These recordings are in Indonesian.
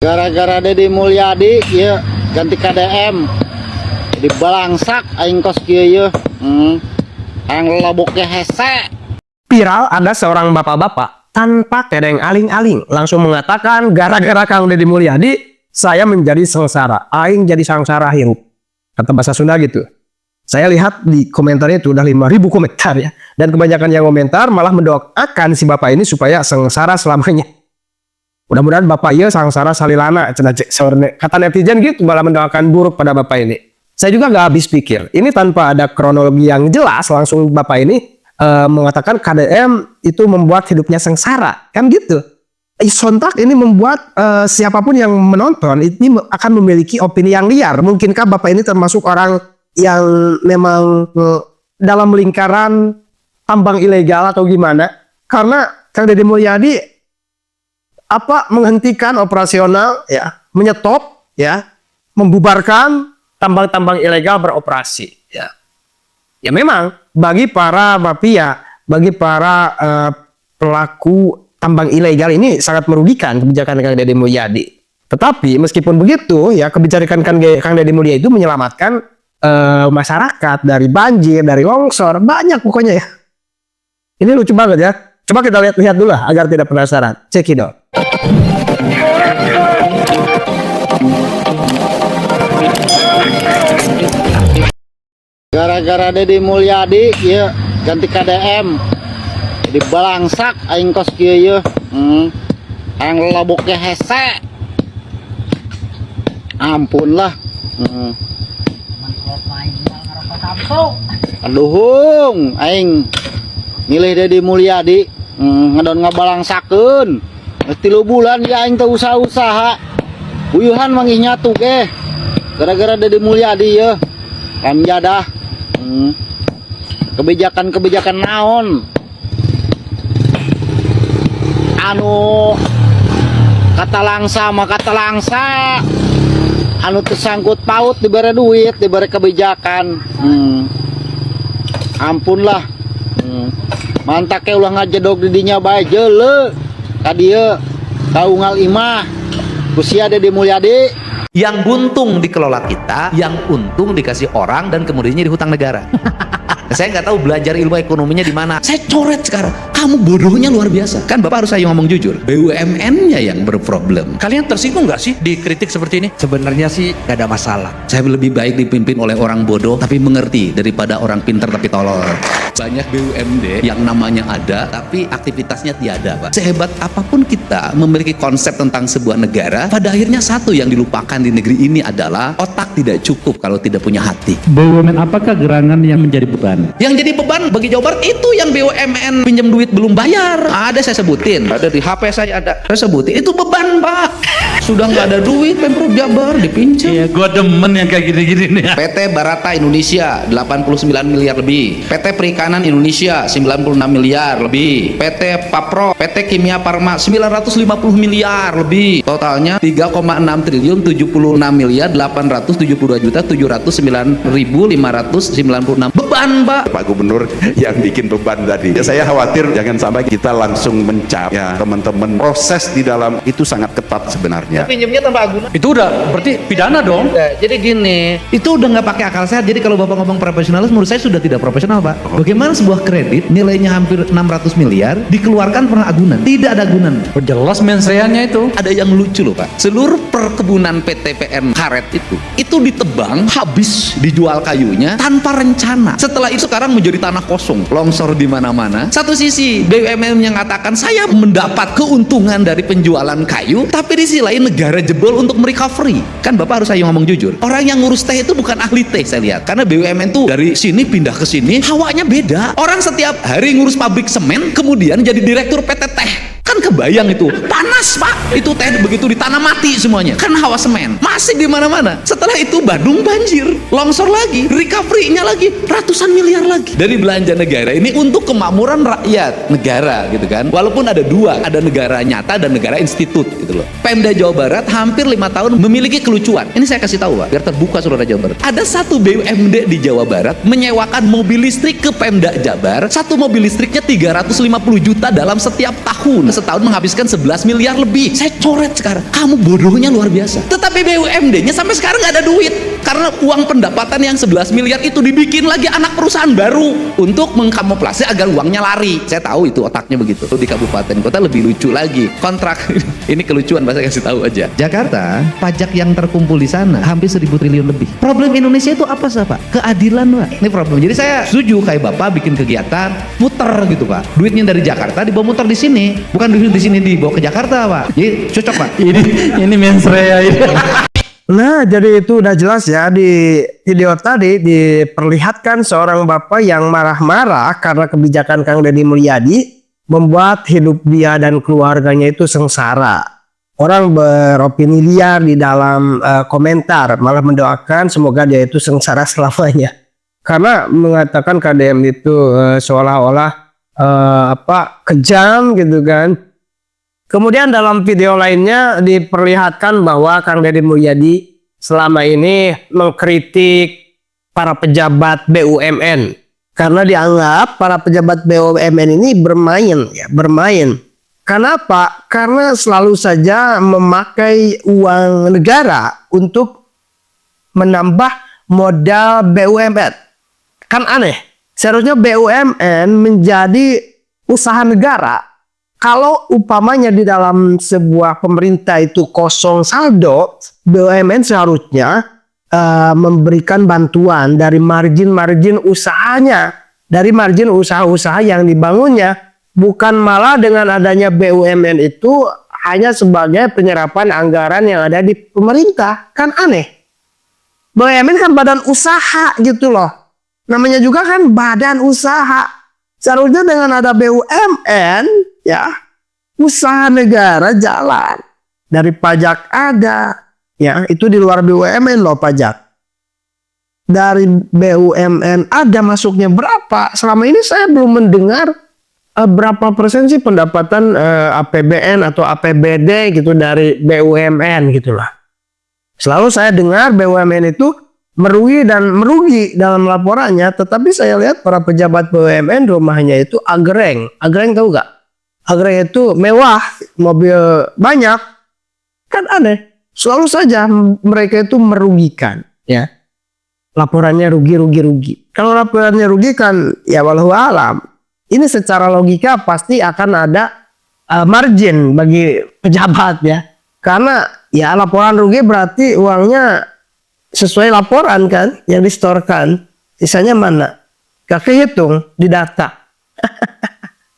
Gara-gara Deddy Mulyadi ya ganti KDM jadi balangsak aing kos kieu ye. Ang loboknya hese. Viral ada seorang bapak-bapak tanpa tedeng aling-aling langsung mengatakan gara-gara Kang Deddy Mulyadi saya menjadi sengsara, aing jadi sangsara hirup. Kata bahasa Sunda gitu. Saya lihat di komentarnya itu udah 5.000 komentar ya. Dan kebanyakan yang komentar malah mendoakan si bapak ini supaya sengsara selamanya. Mudah-mudahan bapak iya sangsara salilana. Kata netizen gitu malah mendoakan buruk pada bapak ini. Saya juga gak habis pikir. Ini tanpa ada kronologi yang jelas langsung bapak ini mengatakan KDM itu membuat hidupnya sengsara. Kan gitu. Sontak ini membuat siapapun yang menonton ini akan memiliki opini yang liar. Mungkinkah bapak ini termasuk orang yang memang dalam lingkaran tambang ilegal atau gimana? Karena Kang Deddy Mulyadi menghentikan operasional ya, menyetop ya, membubarkan tambang-tambang ilegal beroperasi ya. Ya memang bagi para mafia, bagi para pelaku tambang ilegal ini sangat merugikan kebijakan Kang Deddy Mulyadi. Tetapi meskipun begitu ya, kebijakan Kang Deddy Mulyadi itu menyelamatkan masyarakat dari banjir, dari longsor, banyak pokoknya ya. Ini lucu banget ya. Coba kita lihat dulu lah agar tidak penasaran. Cekidot. Gara-gara Deddy Mulyadi ya ganti KDM jadi balangsak aing kos kieu ye. Ang loboknya hese. Ampun lah. Aduhung aing milih Deddy Mulyadi ngedon ngabalangsakeun. Geus 3 bulan ya aing teu usaha-usaha. Uyuhan mangih nyatu ge. Gara-gara Deddy Mulyadi ye. Ramjadah. Kebijakan-kebijakan naon? Anu kata langsa mah kata langsa. Anu tersangkut paut dibere duit, dibere kebijakan. Ampun lah. Mantake ulah ngajedog di dinya bae jeuleu. Kadieu kaungal imah kusia Deddy Mulyadi. Yang buntung dikelola kita, yang untung dikasih orang dan kemudiannya dihutang negara. Saya nggak tahu belajar ilmu ekonominya di mana. Saya coret sekarang. Kamu bodohnya luar biasa. Kan Bapak harus saya ngomong jujur. BUMN-nya yang berproblem. Kalian tersinggung nggak sih dikritik seperti ini? Sebenarnya sih nggak ada masalah. Saya lebih baik dipimpin oleh orang bodoh tapi mengerti daripada orang pintar tapi tolol. Banyak BUMD yang namanya ada tapi aktivitasnya tiada, Pak. Sehebat apapun kita memiliki konsep tentang sebuah negara, pada akhirnya satu yang dilupakan di negeri ini adalah otak tidak cukup kalau tidak punya hati. BUMN apakah gerangan yang menjadi beban? Yang jadi beban bagi Jawa Barat itu yang BUMN pinjam duit belum bayar. Ada saya sebutin, ada di HP saya ada. Saya sebutin itu beban, Pak. Sudah nggak ada duit Pemprov Jabar dipinjam. Iya, gua demen yang kayak gini-gini nih. PT Barata Indonesia 89 miliar lebih. PT Perikanan Indonesia 96 miliar lebih. PT Papro, PT Kimia Farma 950 miliar lebih. Totalnya 3,6 triliun 76 miliar 872 juta 709.596. Beban, Pak. Pak Gubernur yang bikin beban tadi. Ya, saya khawatir jangan sampai kita langsung mencap ya teman-teman. Proses di dalam itu sangat ketat sebenarnya. Pinjamnya tanpa agunan. Itu udah berarti pidana dong. Jadi gini, itu udah nggak pakai akal sehat. Jadi kalau Bapak ngomong profesionalis, menurut saya sudah tidak profesional, Pak. Bagaimana sebuah kredit nilainya hampir 600 miliar dikeluarkan pernah agunan? Tidak ada agunan. Jelas menseannya itu. Ada yang lucu loh, Pak. Seluruh perkebunan PT PN karet itu ditebang, habis dijual kayunya tanpa rencana. Setelah itu sekarang menjadi tanah kosong, longsor di mana-mana. Satu sisi BUMN yang mengatakan saya mendapat keuntungan dari penjualan kayu, tapi di sisi lain negara jebol untuk merecovery. Kan Bapak harus saya ngomong jujur. Orang yang ngurus teh itu bukan ahli teh saya lihat. Karena BUMN tuh dari sini pindah ke sini, hawanya beda. Orang setiap hari ngurus pabrik semen, kemudian jadi direktur PT teh. Kan kebayang itu panas, Pak. Itu teh begitu ditanam mati semuanya karena hawa semen masih di mana-mana. Setelah itu Badung banjir, longsor lagi, recovery-nya lagi ratusan miliar lagi dari belanja negara ini untuk kemakmuran rakyat negara gitu kan. Walaupun ada dua, ada negara nyata dan negara institut gitu loh. Pemda Jawa Barat hampir 5 tahun memiliki kelucuan. Ini saya kasih tahu, Pak, biar terbuka saudara Jawa Barat. Ada satu BUMD di Jawa Barat menyewakan mobil listrik ke Pemda Jabar. Satu mobil listriknya 350 juta dalam setiap tahun. setahun menghabiskan 11 miliar lebih. Saya coret sekarang. Kamu bodohnya luar biasa. Tetapi BUMD-nya sampai sekarang nggak ada duit. Karena uang pendapatan yang 11 miliar itu dibikin lagi anak perusahaan baru untuk mengkamuflase agar uangnya lari. Saya tahu itu otaknya begitu. Di kabupaten kota lebih lucu lagi. Kontrak ini kelucuan, saya kasih tahu aja. Jakarta, pajak yang terkumpul di sana hampir 1.000 triliun lebih. Problem Indonesia itu apa sih, Pak? Keadilan, Pak. Ini problem. Jadi saya setuju kayak Bapak bikin kegiatan muter gitu, Pak. Duitnya dari Jakarta dibawa muter di sini, bukan duit di sini dibawa ke Jakarta, Pak. Jadi cocok, Pak. Ini mensrea ini. Nah, jadi itu udah jelas ya, di video tadi diperlihatkan seorang bapak yang marah-marah karena kebijakan Kang Deddy Mulyadi membuat hidup dia dan keluarganya itu sengsara. Orang beropini liar di dalam komentar, malah mendoakan semoga dia itu sengsara selamanya. Karena mengatakan KDM itu seolah-olah kejam gitu kan. Kemudian dalam video lainnya diperlihatkan bahwa Kang Deddy Mulyadi selama ini mengkritik para pejabat BUMN karena dianggap para pejabat BUMN ini bermain. Kenapa? Karena selalu saja memakai uang negara untuk menambah modal BUMN. Kan aneh. Seharusnya BUMN menjadi usaha negara. Kalau umpamanya di dalam sebuah pemerintah itu kosong saldo, BUMN seharusnya memberikan bantuan dari margin usahanya, dari margin usaha-usaha yang dibangunnya, bukan malah dengan adanya BUMN itu hanya sebagai penyerapan anggaran yang ada di pemerintah. Kan aneh. BUMN kan badan usaha gitu loh. Namanya juga kan badan usaha. Seharusnya dengan ada BUMN, ya, usaha negara jalan. Dari pajak ada, ya, itu di luar BUMN loh pajak. Dari BUMN ada masuknya berapa? Selama ini saya belum mendengar berapa persen sih pendapatan APBN atau APBD gitu dari BUMN gitulah. Selalu saya dengar BUMN itu merugi dalam laporannya, tetapi saya lihat para pejabat BUMN rumahnya itu agreng. Agreng tahu gak? Agreng itu mewah, mobil banyak. Kan aneh. Selalu saja mereka itu merugikan, ya. Laporannya rugi. Kalau laporannya rugi kan ya walau alam. Ini secara logika pasti akan ada margin bagi pejabat ya. Karena ya laporan rugi berarti uangnya sesuai laporan kan yang distorkan, sisanya mana? Gak kehitung di data.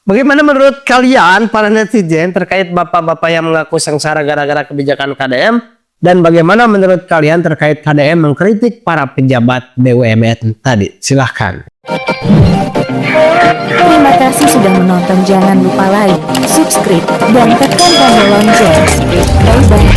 Bagaimana menurut kalian para netizen terkait bapak-bapak yang mengaku sengsara gara-gara kebijakan KDM, dan bagaimana menurut kalian terkait KDM mengkritik para pejabat BUMN tadi? Silahkan. Terima kasih sudah menonton. Jangan lupa like, subscribe, dan tekan tombol lonceng. Bye bye.